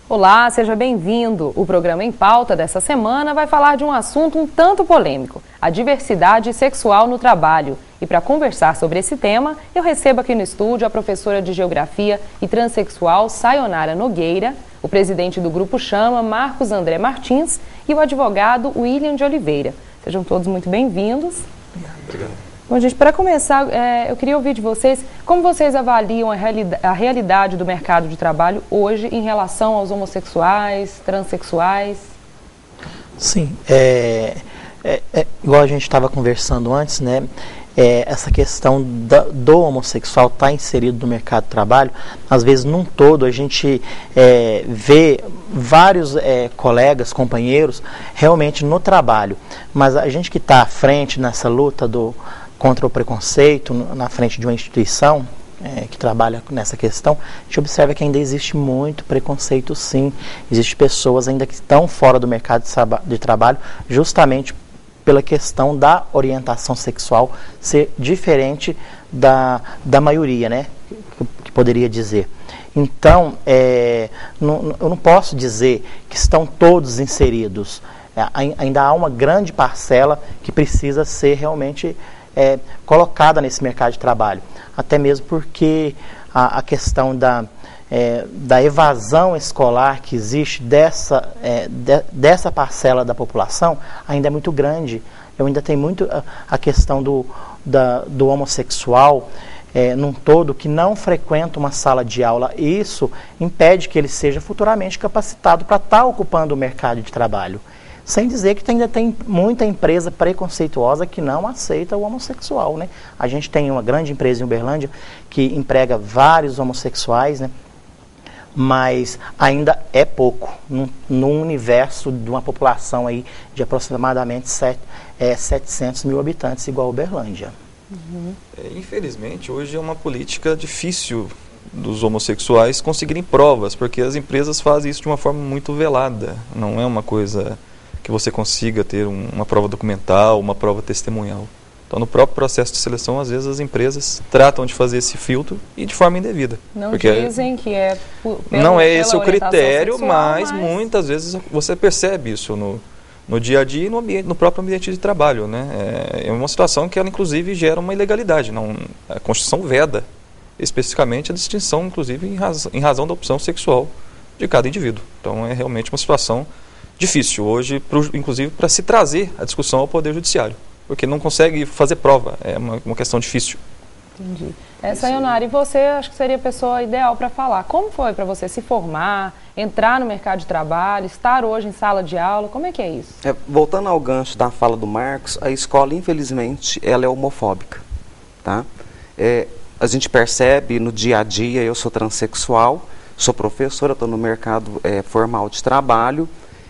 Olá, seja bem-vindo. O programa Em Pauta dessa semana vai falar de um assunto um tanto polêmico, a diversidade sexual no trabalho. E para conversar sobre esse tema, eu recebo aqui no estúdio a professora de Geografia e Transsexual Sayonara Nogueira, o presidente do Grupo Chama, Marcos André Martins, e o advogado William de Oliveira. Sejam todos muito bem-vindos. Obrigado. Bom, gente, para começar, eu queria ouvir de vocês como vocês avaliam a realidade do mercado de trabalho hoje em relação aos homossexuais, transexuais? Sim, igual a gente estava conversando antes, né? Essa questão do homossexual estar inserido no mercado de trabalho, às vezes num todo a gente vê vários colegas, companheiros, realmente no trabalho, mas a gente que está à frente nessa luta contra o preconceito, na frente de uma instituição que trabalha nessa questão, a gente observa que ainda existe muito preconceito, sim. Existem pessoas ainda que estão fora do mercado de trabalho justamente pela questão da orientação sexual ser diferente da maioria, né, que poderia dizer. Então, eu não posso dizer que estão todos inseridos. Ainda há uma grande parcela que precisa ser realmente colocada nesse mercado de trabalho. Até mesmo porque a questão da evasão escolar que existe dessa parcela da população ainda é muito grande. Eu ainda tenho muito a questão do homossexual num todo que não frequenta uma sala de aula. E isso impede que ele seja futuramente capacitado para estar ocupando o mercado de trabalho. Sem dizer que ainda tem muita empresa preconceituosa que não aceita o homossexual, né? A gente tem uma grande empresa em Uberlândia que emprega vários homossexuais, né? Mas ainda é pouco, num universo de uma população aí de aproximadamente 700 mil habitantes, igual a Uberlândia. Uhum. Infelizmente, hoje é uma política difícil dos homossexuais conseguirem provas, porque as empresas fazem isso de uma forma muito velada, não é uma coisa que você consiga ter uma prova documental, uma prova testemunhal. Então, no próprio processo de seleção, às vezes as empresas tratam de fazer esse filtro e de forma indevida. Não dizem que não é esse o critério, sexual, mas muitas vezes você percebe isso no dia a dia e no próprio ambiente de trabalho, né? É uma situação que ela, inclusive, gera uma ilegalidade. A Constituição veda especificamente a distinção, inclusive, em razão da opção sexual de cada indivíduo. Então, é realmente uma situação difícil hoje, inclusive, para se trazer a discussão ao Poder Judiciário, porque não consegue fazer prova, é uma questão difícil. Entendi. Sayonara, e você acho que seria a pessoa ideal para falar. Como foi para você se formar, entrar no mercado de trabalho, estar hoje em sala de aula, como é que é isso? Voltando ao gancho da fala do Marcos, a escola, infelizmente, ela é homofóbica, tá? A gente percebe no dia a dia, eu sou transexual, sou professora, estou no mercado formal de trabalho,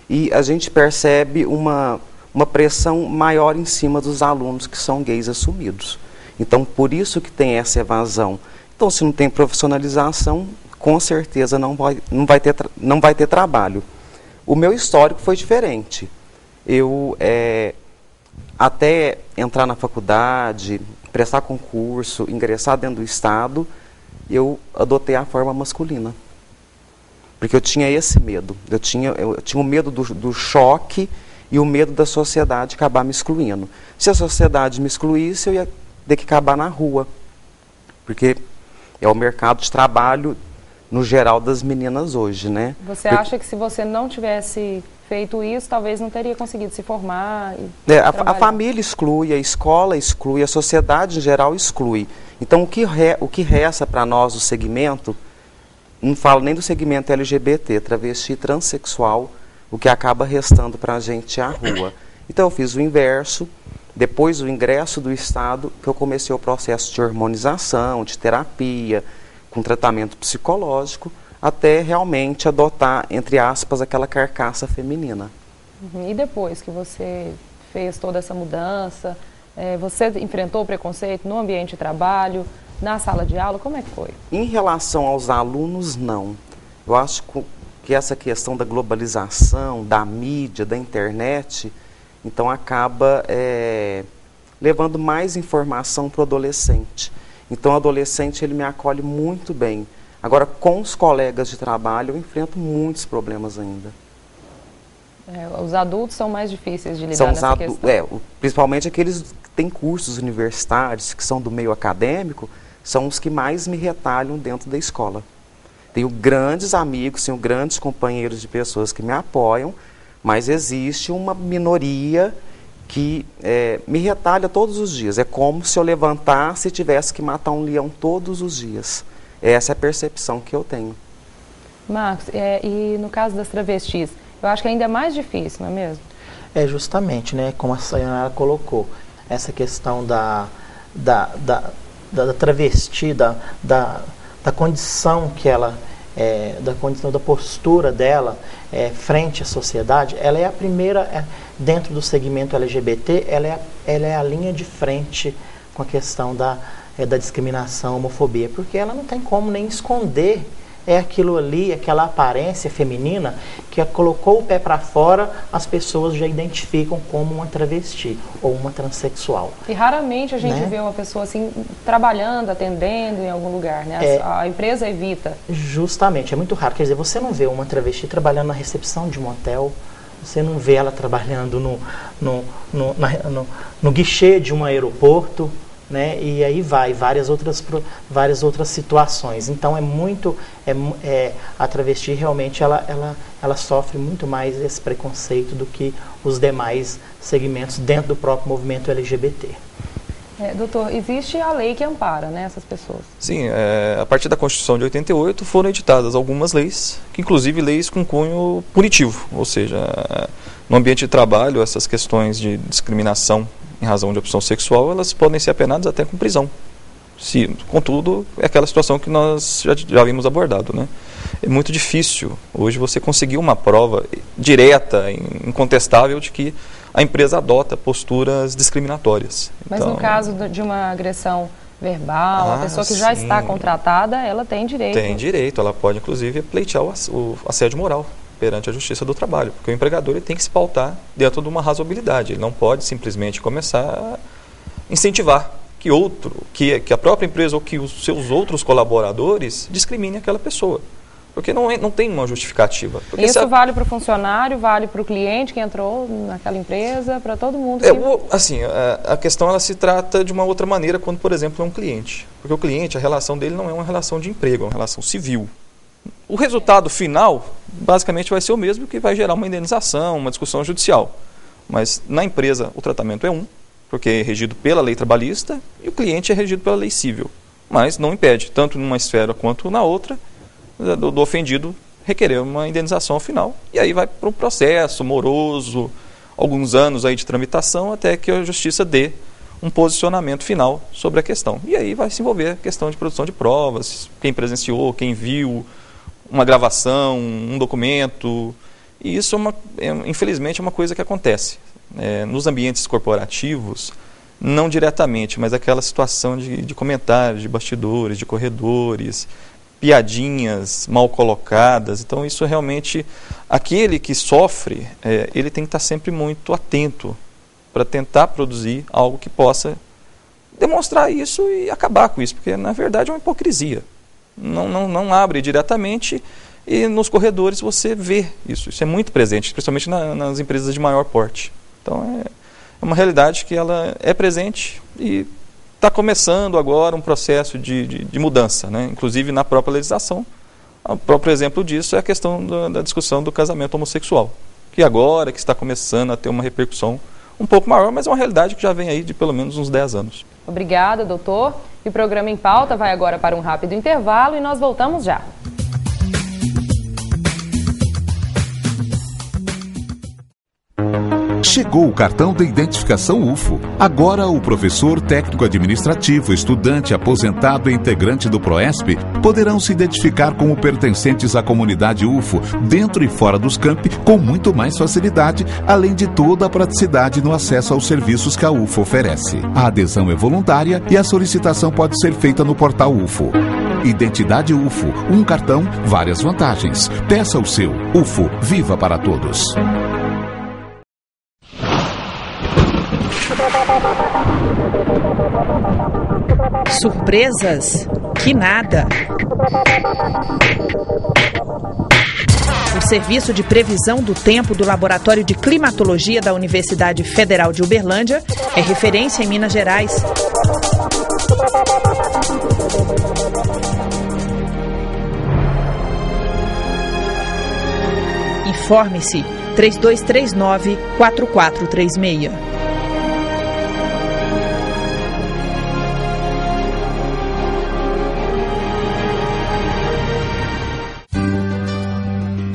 e a gente percebe uma pressão maior em cima dos alunos que são gays assumidos. Então, por isso que tem essa evasão. Então, se não tem profissionalização, com certeza não vai ter trabalho. O meu histórico foi diferente. Eu, até entrar na faculdade, prestar concurso, ingressar dentro do Estado, eu adotei a forma masculina. Porque eu tinha esse medo. Eu tinha o medo do choque e o medo da sociedade acabar me excluindo. Se a sociedade me excluísse, eu ia ter que acabar na rua. Porque é o mercado de trabalho, no geral, das meninas hoje, né? Você acha que se você não tivesse feito isso, talvez não teria conseguido se formar e a família exclui, a escola exclui, a sociedade em geral exclui. Então, o que resta para nós do segmento, não falo nem do segmento LGBT, travesti, transexual, o que acaba restando para a gente é a rua. Então eu fiz o inverso, depois do ingresso do Estado, que eu comecei o processo de hormonização, de terapia, com tratamento psicológico, até realmente adotar, entre aspas, aquela carcaça feminina. E depois que você fez toda essa mudança, você enfrentou o preconceito no ambiente de trabalho, na sala de aula, como é que foi? Em relação aos alunos, não. Eu acho que essa questão da globalização, da mídia, da internet, então acaba levando mais informação para o adolescente. Então o adolescente ele me acolhe muito bem. Agora, com os colegas de trabalho, eu enfrento muitos problemas ainda. Os adultos são mais difíceis de lidar nessa questão. Principalmente aqueles que têm cursos universitários, que são do meio acadêmico, são os que mais me retalham dentro da escola. Tenho grandes amigos, tenho grandes companheiros de pessoas que me apoiam, mas existe uma minoria que me retalha todos os dias. É como se eu levantasse e tivesse que matar um leão todos os dias. Essa é a percepção que eu tenho. Marcos, e no caso das travestis, eu acho que ainda é mais difícil, não é mesmo? Justamente, né, como a senhora colocou, essa questão da travesti, da condição que ela, da condição da postura dela frente à sociedade, ela é a primeira, dentro do segmento LGBT, ela é a linha de frente com a questão da discriminação, homofobia, porque ela não tem como nem esconder aquilo ali, aquela aparência feminina que colocou o pé para fora, as pessoas já identificam como uma travesti ou uma transexual. E raramente a gente vê uma pessoa assim trabalhando, atendendo em algum lugar, né? A empresa evita. Justamente, é muito raro. Quer dizer, você não vê uma travesti trabalhando na recepção de um hotel, você não vê ela trabalhando no guichê de um aeroporto, né? E aí vai, várias outras situações. Então a travesti realmente ela sofre muito mais esse preconceito do que os demais segmentos dentro do próprio movimento LGBT. Doutor, existe a lei que ampara, né, essas pessoas? Sim, a partir da Constituição de 88 foram editadas algumas leis, que inclusive leis com cunho punitivo, ou seja, no ambiente de trabalho, essas questões de discriminação em razão de opção sexual, elas podem ser apenadas até com prisão. Contudo, é aquela situação que nós já vimos abordado, né? É muito difícil hoje você conseguir uma prova direta, incontestável, de que a empresa adota posturas discriminatórias. Mas no caso de uma agressão verbal, a pessoa que já está contratada, ela tem direito. Tem direito, ela pode inclusive pleitear o assédio moral perante a Justiça do Trabalho, porque o empregador ele tem que se pautar dentro de uma razoabilidade, ele não pode simplesmente começar a incentivar que a própria empresa ou que os seus outros colaboradores discriminem aquela pessoa, porque não tem uma justificativa. Isso vale para o funcionário, vale para o cliente que entrou naquela empresa, para todo mundo. A questão ela se trata de uma outra maneira quando, por exemplo, é um cliente, porque o cliente, a relação dele não é uma relação de emprego, é uma relação civil. O resultado final, basicamente, vai ser o mesmo, que vai gerar uma indenização, uma discussão judicial. Mas na empresa o tratamento é porque é regido pela lei trabalhista e o cliente é regido pela lei civil. Mas não impede, tanto numa esfera quanto na outra, do ofendido requerer uma indenização final. E aí vai para um processo moroso, alguns anos aí de tramitação, até que a justiça dê um posicionamento final sobre a questão. E aí vai se envolver a questão de produção de provas, quem presenciou, quem viu, uma gravação, um documento. E isso, infelizmente, é uma coisa que acontece. Nos ambientes corporativos, não diretamente, mas aquela situação de comentários, de bastidores, de corredores, piadinhas mal colocadas. Então, isso realmente, aquele que sofre, ele tem que estar sempre muito atento para tentar produzir algo que possa demonstrar isso e acabar com isso, porque, na verdade, é uma hipocrisia. Não abre diretamente e nos corredores você vê isso. Isso é muito presente, principalmente nas empresas de maior porte. Então, é uma realidade que ela é presente e está começando agora um processo de mudança, né? Inclusive na própria legislação. O próprio exemplo disso é a questão da discussão do casamento homossexual, que agora que está começando a ter uma repercussão um pouco maior, mas é uma realidade que já vem aí de pelo menos uns 10 anos. Obrigada, doutor. E o programa Em Pauta vai agora para um rápido intervalo e nós voltamos já. Chegou o cartão de identificação UFO. Agora o professor, técnico administrativo, estudante, aposentado e integrante do PROESP poderão se identificar como pertencentes à comunidade UFO, dentro e fora dos campi, com muito mais facilidade, além de toda a praticidade no acesso aos serviços que a UFO oferece. A adesão é voluntária e a solicitação pode ser feita no portal UFO. Identidade UFO, um cartão, várias vantagens. Peça o seu. UFO, viva para todos. Surpresas, Que nada! O Serviço de Previsão do Tempo do Laboratório de Climatologia da Universidade Federal de Uberlândia é referência em Minas Gerais. Informe-se 3239-4436.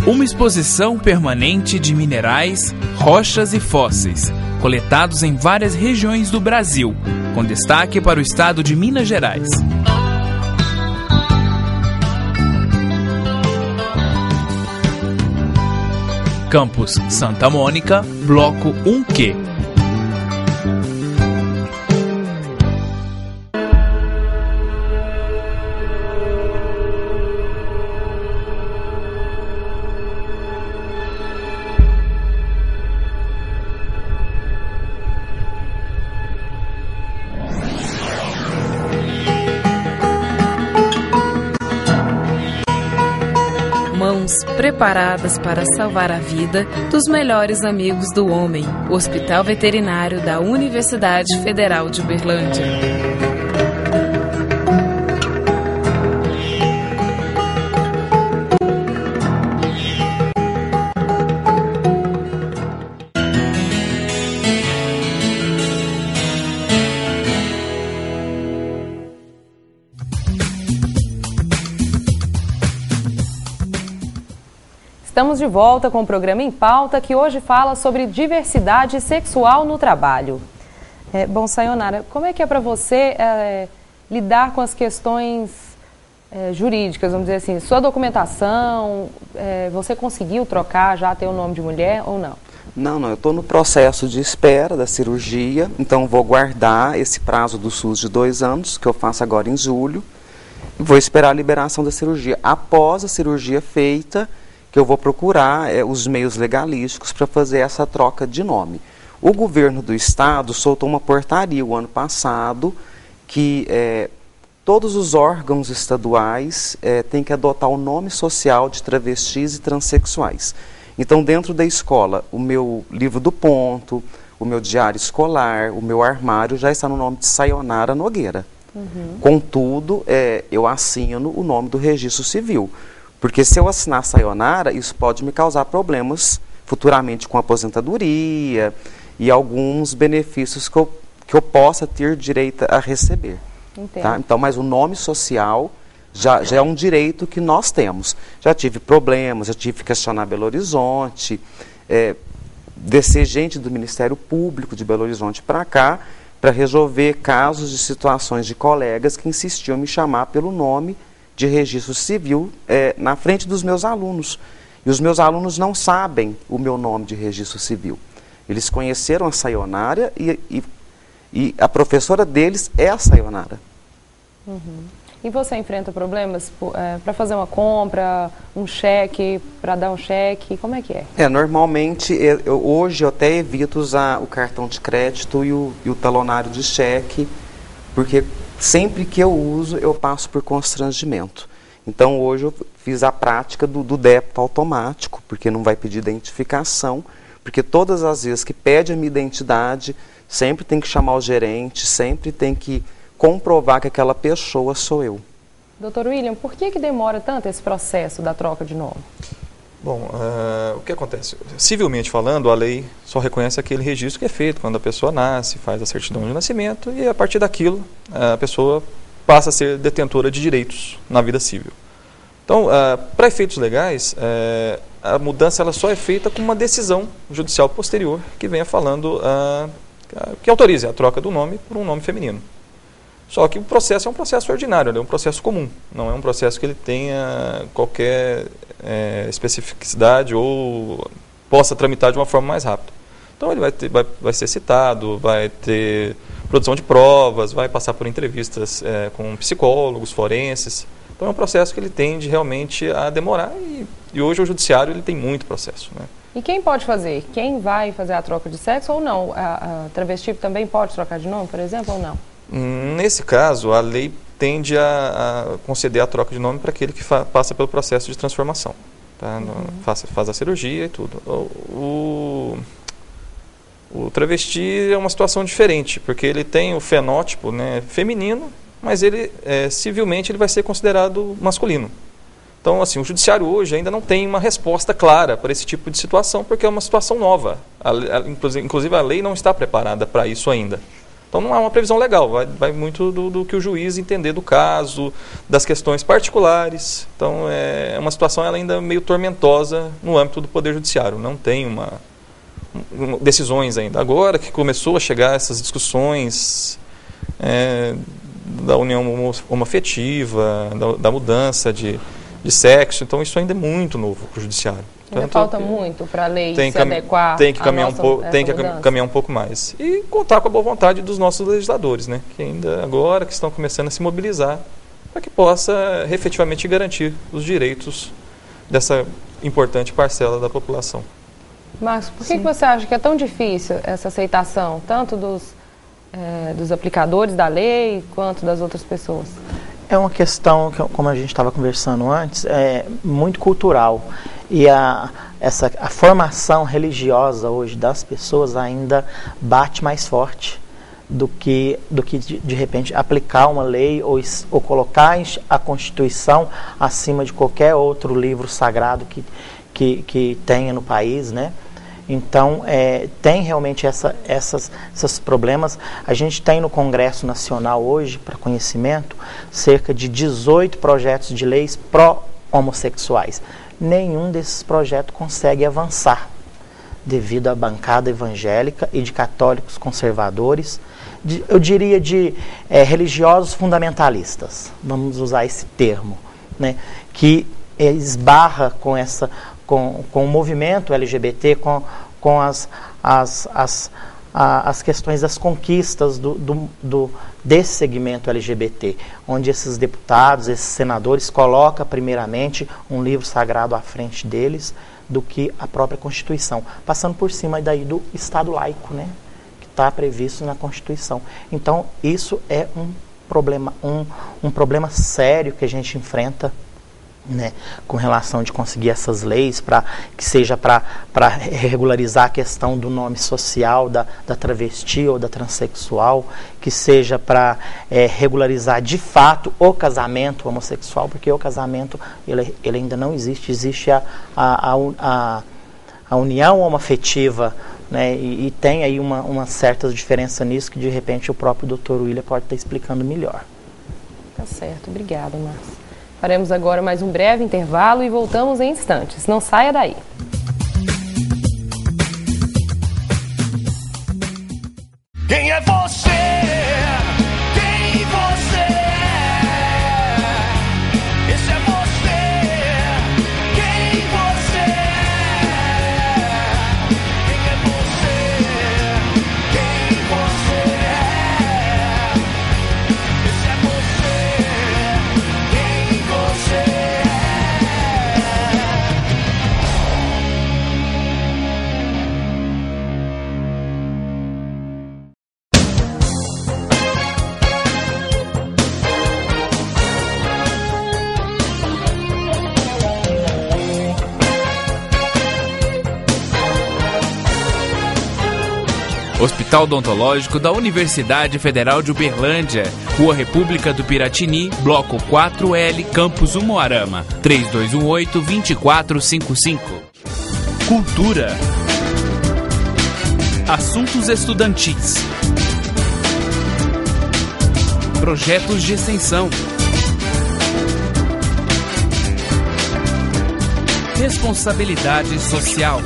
Uma exposição permanente de minerais, rochas e fósseis, coletados em várias regiões do Brasil, com destaque para o estado de Minas Gerais. Campus Santa Mônica, Bloco 1Q. Preparadas para salvar a vida dos melhores amigos do homem. O Hospital Veterinário da Universidade Federal de Uberlândia. Estamos de volta com o programa Em Pauta, que hoje fala sobre diversidade sexual no trabalho. Bom, Sayonara, como é que é para você lidar com as questões jurídicas, vamos dizer assim, sua documentação, você conseguiu trocar, já ter o nome de mulher ou não? Não, eu estou no processo de espera da cirurgia, então vou guardar esse prazo do SUS de 2 anos, que eu faço agora em julho, e vou esperar a liberação da cirurgia. Após a cirurgia feita, que eu vou procurar os meios legalísticos para fazer essa troca de nome. O governo do estado soltou uma portaria o ano passado que todos os órgãos estaduais têm que adotar o nome social de travestis e transexuais. Então, dentro da escola, o meu livro do ponto, o meu diário escolar, o meu armário já está no nome de Sayonara Nogueira. Uhum. Contudo, eu assino o nome do registro civil. Porque se eu assinar Sayonara, isso pode me causar problemas futuramente com aposentadoria e alguns benefícios que eu possa ter direito a receber. Tá? Então, mas o nome social já é um direito que nós temos. Já tive problemas, já tive que questionar Belo Horizonte, descer gente do Ministério Público de Belo Horizonte para cá, para resolver casos de situações de colegas que insistiam em me chamar pelo nome de registro civil na frente dos meus alunos. E os meus alunos não sabem o meu nome de registro civil. Eles conheceram a Sayonara e a professora deles é a Sayonara. Uhum. E você enfrenta problemas para fazer uma compra, um cheque, para dar um cheque? Como é que é? Normalmente, hoje eu até evito usar o cartão de crédito e o talonário de cheque, porque sempre que eu uso, eu passo por constrangimento. Então, hoje eu fiz a prática do débito automático, porque não vai pedir identificação, porque todas as vezes que pede a minha identidade, sempre tem que chamar o gerente, sempre tem que comprovar que aquela pessoa sou eu. Dr. William, por que demora tanto esse processo da troca de nome? Bom, o que acontece? Civilmente falando, a lei só reconhece aquele registro que é feito quando a pessoa nasce, faz a certidão de nascimento e a partir daquilo a pessoa passa a ser detentora de direitos na vida civil. Então, para efeitos legais, a mudança ela só é feita com uma decisão judicial posterior que venha falando, que autorize a troca do nome por um nome feminino. Só que o processo é um processo ordinário, é um processo comum, não é um processo que ele tenha qualquer especificidade ou possa tramitar de uma forma mais rápida. Então ele vai ser citado, vai ter produção de provas, vai passar por entrevistas com psicólogos, forenses. Então é um processo que ele tende realmente a demorar e hoje o judiciário ele tem muito processo, né? E quem pode fazer? Quem vai fazer a troca de sexo ou não? A travesti também pode trocar de nome, por exemplo, ou não? Nesse caso, a lei tende a conceder a troca de nome para aquele que passa pelo processo de transformação. Tá? Faz a cirurgia e tudo. O travesti é uma situação diferente, porque ele tem o fenótipo, né, feminino, mas ele civilmente ele vai ser considerado masculino. Então, assim, o judiciário hoje ainda não tem uma resposta clara para esse tipo de situação, porque é uma situação nova. Inclusive, a lei não está preparada para isso ainda. Então, não há uma previsão legal, vai muito do que o juiz entender do caso, das questões particulares. Então, é uma situação ainda meio tormentosa no âmbito do Poder Judiciário. Não tem decisões ainda. Agora que começou a chegar essas discussões da união homoafetiva, da mudança de sexo, então isso ainda é muito novo para o judiciário. Ainda falta muito para a lei se adequar tem que caminhar um pouco mais. E contar com a boa vontade dos nossos legisladores, né, que ainda agora que estão começando a se mobilizar para que possa efetivamente garantir os direitos dessa importante parcela da população. Marcos, por que você acha que é tão difícil essa aceitação, tanto dos aplicadores da lei quanto das outras pessoas? É uma questão, como a gente estava conversando antes, muito cultural. E a formação religiosa hoje das pessoas ainda bate mais forte do que de repente aplicar uma lei ou colocar a Constituição acima de qualquer outro livro sagrado que tenha no país, né? Então, tem realmente esses problemas. A gente tem no Congresso Nacional hoje, para conhecimento, cerca de 18 projetos de leis pró-homossexuais. Nenhum desses projetos consegue avançar, devido à bancada evangélica e de católicos conservadores, eu diria de religiosos fundamentalistas, vamos usar esse termo, né, que esbarra com o movimento LGBT, com as questões das conquistas desse segmento LGBT, onde esses deputados, esses senadores colocam primeiramente um livro sagrado à frente deles do que a própria Constituição, passando por cima daí do Estado laico, né, que está previsto na Constituição. Então, isso é um problema sério que a gente enfrenta, né, com relação de conseguir essas leis que seja para regularizar a questão do nome social da travesti ou da transexual, que seja para regularizar de fato o casamento homossexual, porque o casamento ele ainda não existe, existe a união homoafetiva, né, e tem aí uma certa diferença nisso que de repente o próprio Dr. William pode estar explicando melhor. Tá certo, obrigada, Marcos. Faremos agora mais um breve intervalo e voltamos em instantes. Não saia daí. Quem é você? Quem você é? Esse é você. Quem você é? Quem é você? Quem você é? Esse é você. Quem você é? Hospital Odontológico da Universidade Federal de Uberlândia, Rua República do Piratini, Bloco 4L, Campus Umuarama, 3218-2455. Cultura. Assuntos estudantis. Projetos de extensão. Responsabilidade social.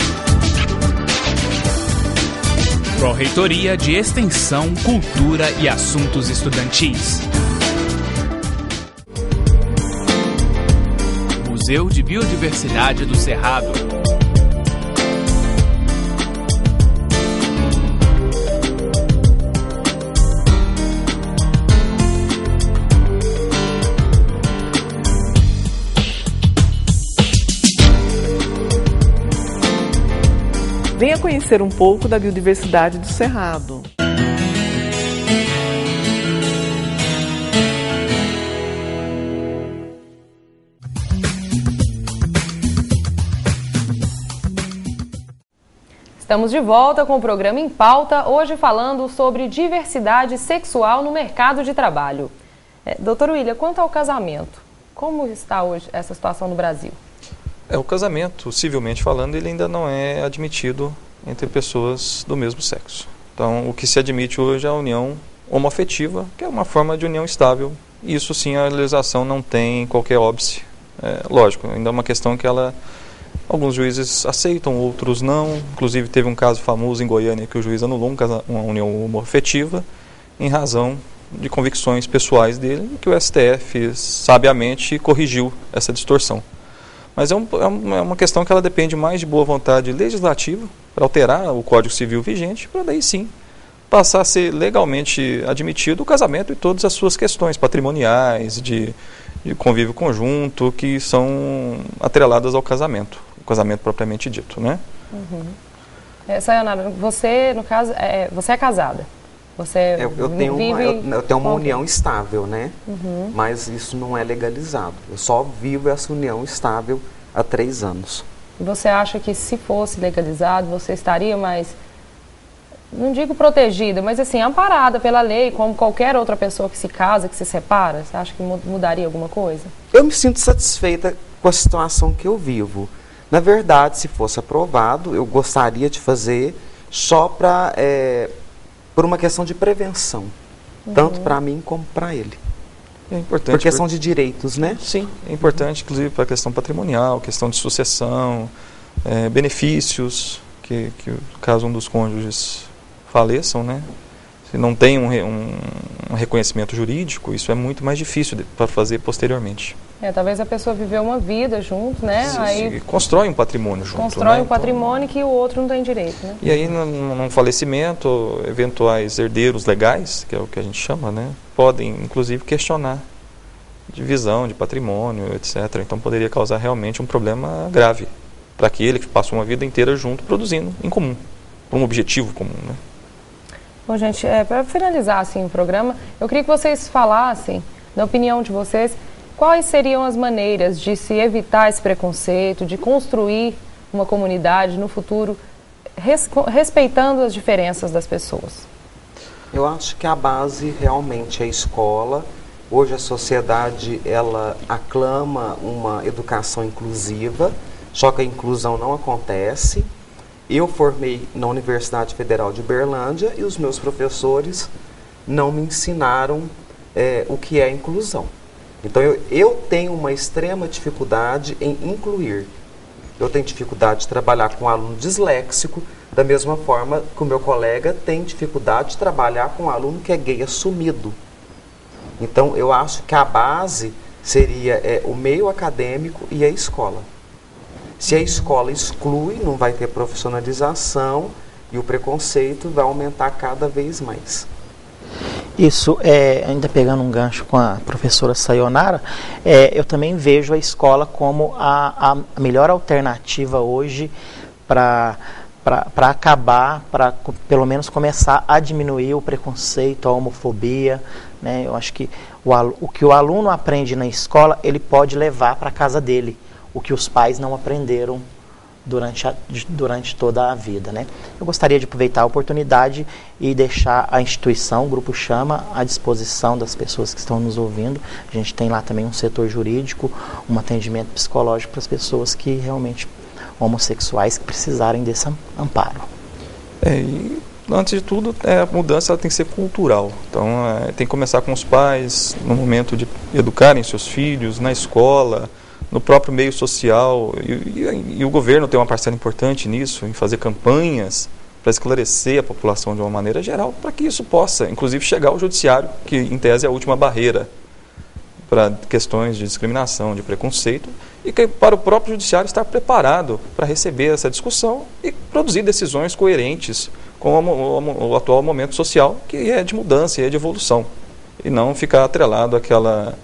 Pró-Reitoria de Extensão, Cultura e Assuntos Estudantis. Museu de Biodiversidade do Cerrado. Venha conhecer um pouco da biodiversidade do Cerrado. Estamos de volta com o programa Em Pauta, hoje falando sobre diversidade sexual no mercado de trabalho. Doutor William, quanto ao casamento, como está hoje essa situação no Brasil? O casamento, civilmente falando, ele ainda não é admitido entre pessoas do mesmo sexo. Então, o que se admite hoje é a união homoafetiva, que é uma forma de união estável. E isso sim, a legislação não tem qualquer óbice. Lógico, ainda é uma questão que alguns juízes aceitam, outros não. Inclusive teve um caso famoso em Goiânia que o juiz anulou uma união homoafetiva em razão de convicções pessoais dele, e que o STF sabiamente corrigiu essa distorção. Mas é uma questão que ela depende mais de boa vontade legislativa para alterar o Código Civil vigente, para daí sim passar a ser legalmente admitido o casamento e todas as suas questões patrimoniais, de convívio conjunto, que são atreladas ao casamento, o casamento propriamente dito, né? Sayonara, você, no caso, você é casada? Você eu tenho uma união estável, né? Mas isso não é legalizado. Eu só vivo essa união estável há 3 anos. E você acha que se fosse legalizado, você estaria mais, não digo protegida, mas assim, amparada pela lei, como qualquer outra pessoa que se casa, que se separa? Você acha que mudaria alguma coisa? Eu me sinto satisfeita com a situação que eu vivo. Na verdade, se fosse aprovado, eu gostaria de fazer só por uma questão de prevenção, tanto para mim como para ele. É importante. Por questão de direitos, né? Sim, é importante, inclusive, para a questão patrimonial, questão de sucessão, benefícios, que caso um dos cônjuges faleçam, né? Se não tem um reconhecimento jurídico, isso é muito mais difícil para fazer posteriormente. Talvez a pessoa viveu uma vida junto, né? Aí constrói um patrimônio junto. Constrói um patrimônio que o outro não tem direito, né? E aí, num falecimento, eventuais herdeiros legais, que é o que a gente chama, né? Podem, inclusive, questionar divisão de patrimônio, etc. Então, poderia causar realmente um problema grave para aquele que passou uma vida inteira junto, produzindo em comum, por um objetivo comum, né? Bom, gente, para finalizar assim, o programa, eu queria que vocês falassem, na opinião de vocês, quais seriam as maneiras de se evitar esse preconceito, de construir uma comunidade no futuro, respeitando as diferenças das pessoas? Eu acho que a base realmente é a escola. Hoje a sociedade, ela aclama uma educação inclusiva, só que a inclusão não acontece. Eu formei na Universidade Federal de Uberlândia e os meus professores não me ensinaram o que é inclusão. Então eu tenho uma extrema dificuldade em incluir. Eu tenho dificuldade de trabalhar com um aluno disléxico, da mesma forma que o meu colega tem dificuldade de trabalhar com um aluno que é gay assumido. Então eu acho que a base seria o meio acadêmico e a escola. Se a escola exclui, não vai ter profissionalização e o preconceito vai aumentar cada vez mais. Isso, ainda pegando um gancho com a professora Sayonara, eu também vejo a escola como a melhor alternativa hoje para acabar, para pelo menos começar a diminuir o preconceito, a homofobia, né? Eu acho que o que o aluno aprende na escola, ele pode levar para a casa dele, o que os pais não aprenderam durante toda a vida, né? Eu gostaria de aproveitar a oportunidade e deixar a instituição, o Grupo Chama, à disposição das pessoas que estão nos ouvindo. A gente tem lá também um setor jurídico, um atendimento psicológico para as pessoas que realmente homossexuais que precisarem desse amparo. E antes de tudo, a mudança ela tem que ser cultural. Então, tem que começar com os pais, no momento de educarem seus filhos, na escola, no próprio meio social, e o governo tem uma parcela importante nisso, em fazer campanhas para esclarecer a população de uma maneira geral, para que isso possa, inclusive, chegar ao judiciário, que em tese é a última barreira para questões de discriminação, de preconceito, e que para o próprio judiciário estar preparado para receber essa discussão e produzir decisões coerentes com o atual momento social, que é de mudança e é de evolução, e não ficar atrelado àquela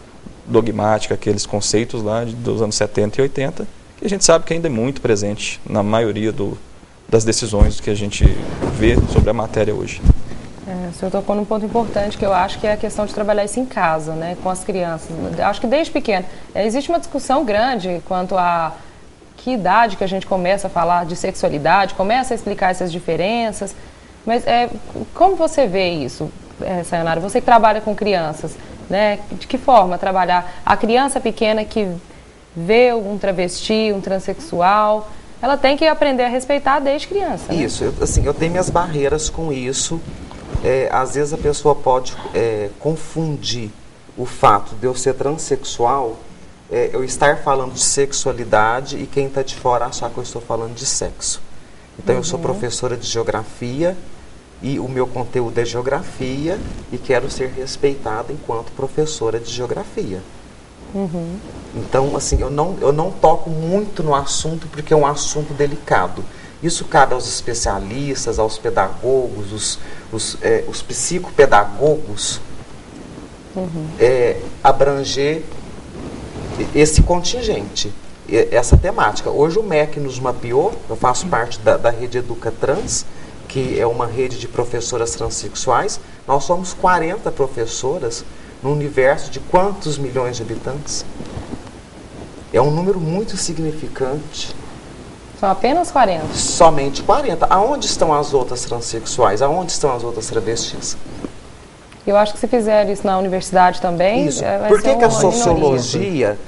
dogmática, aqueles conceitos lá dos anos 70 e 80, que a gente sabe que ainda é muito presente na maioria das decisões que a gente vê sobre a matéria hoje. O senhor tocou num ponto importante, que eu acho que é a questão de trabalhar isso em casa, né, com as crianças. Acho que desde pequeno. Existe uma discussão grande quanto a que idade que a gente começa a falar de sexualidade, começa a explicar essas diferenças. Mas como você vê isso, Sayonara? Você que trabalha com crianças, né? De que forma trabalhar a criança pequena que vê um travesti, um transexual, ela tem que aprender a respeitar desde criança, né? Isso, eu tenho minhas barreiras com isso. Às vezes a pessoa pode confundir o fato de eu ser transexual, eu estar falando de sexualidade e quem está de fora achar que eu estou falando de sexo. Então eu sou professora de geografia e o meu conteúdo é geografia e quero ser respeitada enquanto professora de geografia. Então, assim, eu não toco muito no assunto porque é um assunto delicado. Isso cabe aos especialistas, aos pedagogos, os psicopedagogos, abranger esse contingente, essa temática. Hoje o MEC nos mapeou, eu faço parte da rede Educatrans, que é uma rede de professoras transexuais. Nós somos 40 professoras no universo de quantos milhões de habitantes? É um número muito significante. São apenas 40? Somente 40. Aonde estão as outras transexuais? Aonde estão as outras travestis? Eu acho que se fizer isso na universidade também... Isso. Por que a sociologia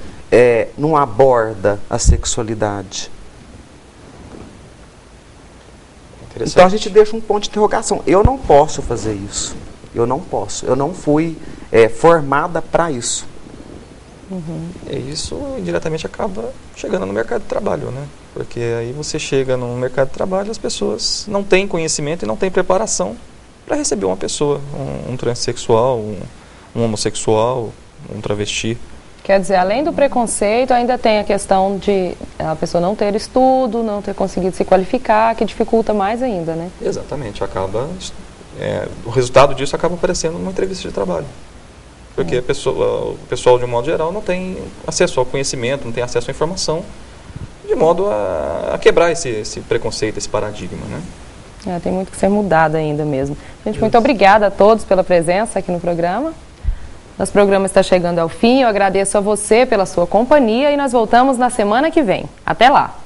não aborda a sexualidade? Então a gente deixa um ponto de interrogação. Eu não posso fazer isso. Eu não posso. Eu não fui formada para isso. E isso indiretamente acaba chegando no mercado de trabalho, né? Porque aí você chega no mercado de trabalho, as pessoas não têm conhecimento e não têm preparação para receber uma pessoa, um transexual, um homossexual, um travesti. Quer dizer, além do preconceito, ainda tem a questão de a pessoa não ter estudo, não ter conseguido se qualificar, que dificulta mais ainda, né? Exatamente, o resultado disso acaba aparecendo numa entrevista de trabalho. Porque o pessoal, de um modo geral, não tem acesso ao conhecimento, não tem acesso à informação, de modo a quebrar esse preconceito, esse paradigma, né? Tem muito que ser mudado ainda mesmo. Gente, muito obrigada a todos pela presença aqui no programa. Nosso programa está chegando ao fim, eu agradeço a você pela sua companhia e nós voltamos na semana que vem. Até lá!